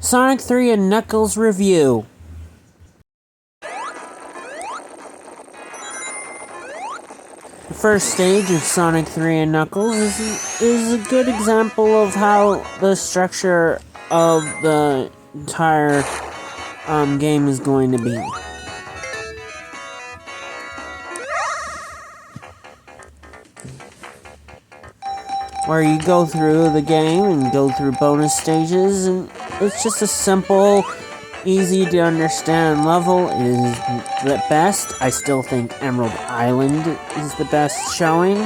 Sonic 3 and Knuckles review. The first stage of Sonic 3 and Knuckles is a good example of how the structure of the entire game is going to be. Where you go through the game and go through bonus stages, and it's just a simple, easy to understand level. It is the best. I still think Emerald Island is the best showing.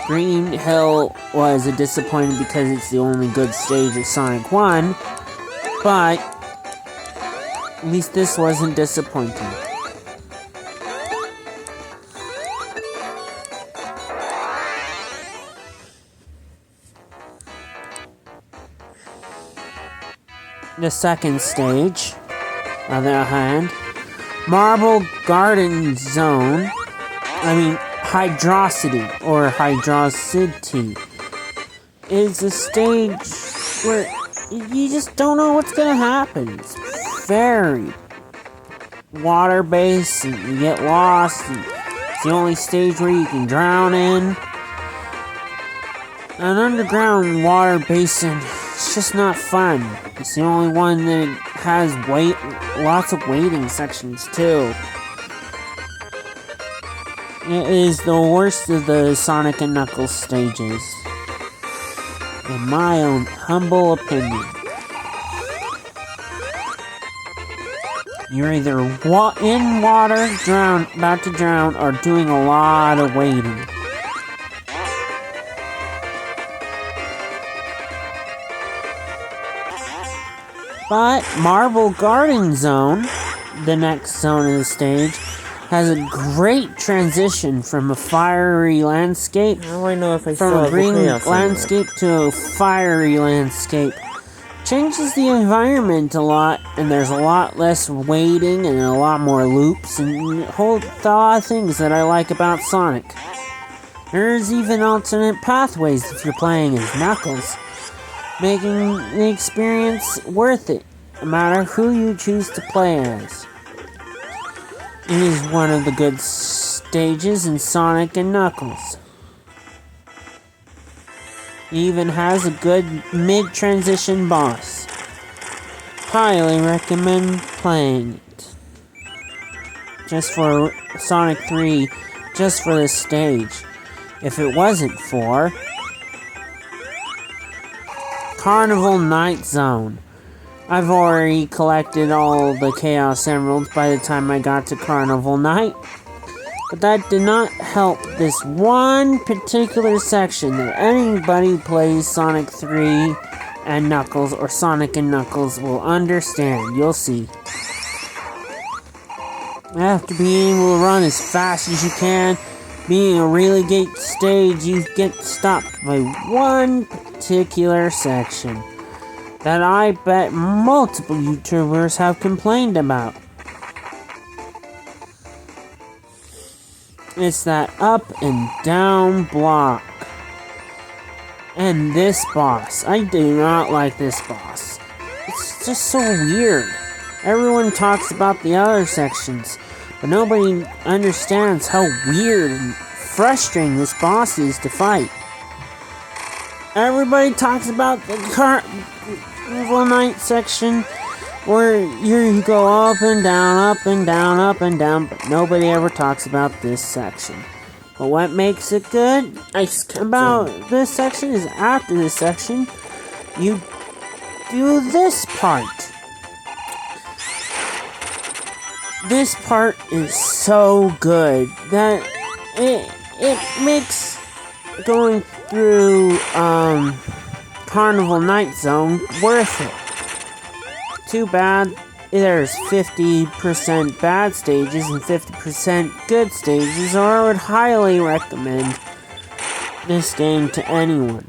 Green Hill was a disappointment because it's the only good stage of Sonic 1, but at least this wasn't disappointing. The second stage, on the other hand, Marble Garden Zone, Hydrocity, or Hydrocity, is a stage where you just don't know what's gonna happen. It's very water-based, and you get lost, and it's the only stage where you can drown in. An underground water basin, it's just not fun. It's the only one that has lots of waiting sections too. It is the worst of the Sonic and Knuckles stages, in my own humble opinion. You're either in water, about to drown, or doing a lot of waiting. But Marble Garden Zone, the next zone of the stage, has a great transition from a fiery landscape, How do I know if I from a green landscape to a fiery landscape. Changes the environment a lot, and there's a lot less waiting and a lot more loops and a whole lot of things that I like about Sonic. There's even alternate pathways if you're playing as Knuckles, making the experience worth it, no matter who you choose to play as. It is one of the good stages in Sonic and Knuckles. It even has a good mid-transition boss. Highly recommend playing it. Just for Sonic 3, just for this stage. If it wasn't for Carnival Night Zone. I've already collected all the Chaos Emeralds by the time I got to Carnival Night, but that did not help this one particular section that anybody who plays Sonic 3 and Knuckles, or Sonic and Knuckles, will understand. You'll see. After being able to run as fast as you can, being a really great stage, you get stopped by one particular section that I bet multiple YouTubers have complained about. It's that up and down block. And this boss. I do not like this boss. It's just so weird. Everyone talks about the other sections, but nobody understands how weird and frustrating this boss is to fight. Everybody talks about the Carnival Night section where you go up and down, up and down, up and down, but nobody ever talks about this section. But what makes it good about this section is after this section, you do this part. This part is so good that it makes going through Carnival Night Zone worth it. Too bad there's 50% bad stages and 50% good stages, or I would highly recommend this game to anyone.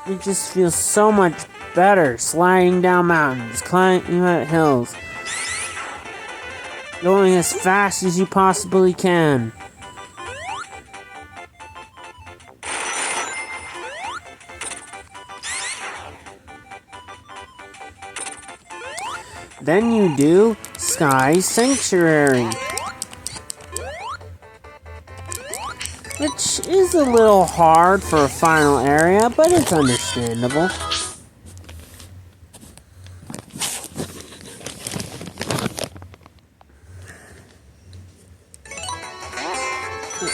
It just feels so much better sliding down mountains, climbing up hills, going as fast as you possibly can. then you do Sky Sanctuary, which is a little hard for a final area, but it's understandable.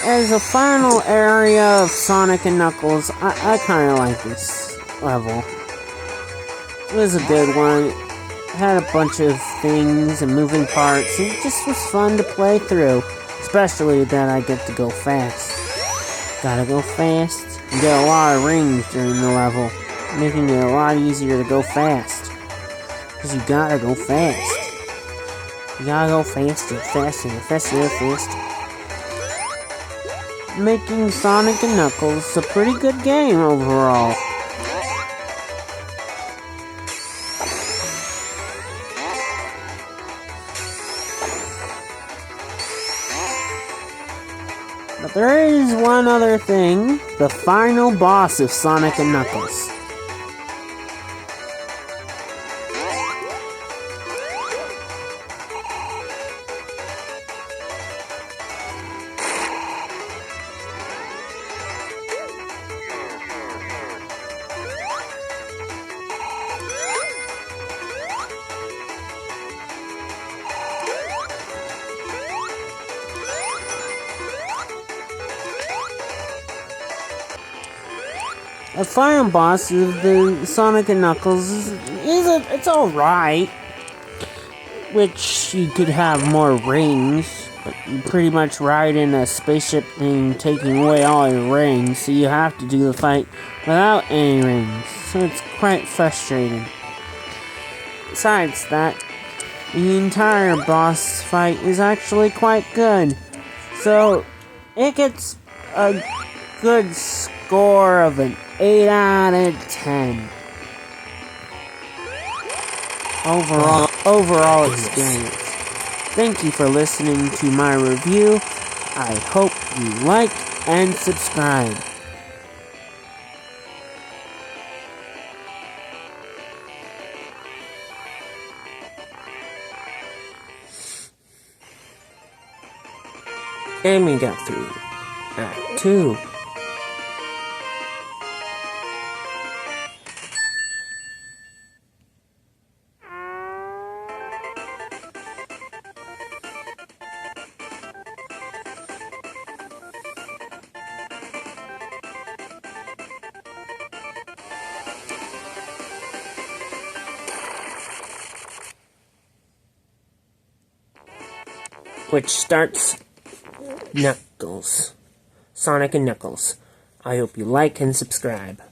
As a final area of Sonic and Knuckles, I kind of like this level. It was a good one. It had a bunch of things and moving parts. It just was fun to play through. Especially that I get to go fast. Gotta go fast. You get a lot of rings during the level, making it a lot easier to go fast. Because you gotta go fast. You gotta go faster, faster, faster, faster. Making Sonic and Knuckles a pretty good game overall. But there is one other thing, the final boss of Sonic and Knuckles. The final boss of the Sonic and Knuckles it's alright. Which you could have more rings, but you pretty much ride in a spaceship thing taking away all your rings, so you have to do the fight without any rings. So it's quite frustrating. Besides that, the entire boss fight is actually quite good. So it gets a good score of an 8 out of 10. Overall experience. Thank you for listening to my review. I hope you like and subscribe. And we got through Act 2. Which starts Knuckles. Sonic and Knuckles. I hope you like and subscribe.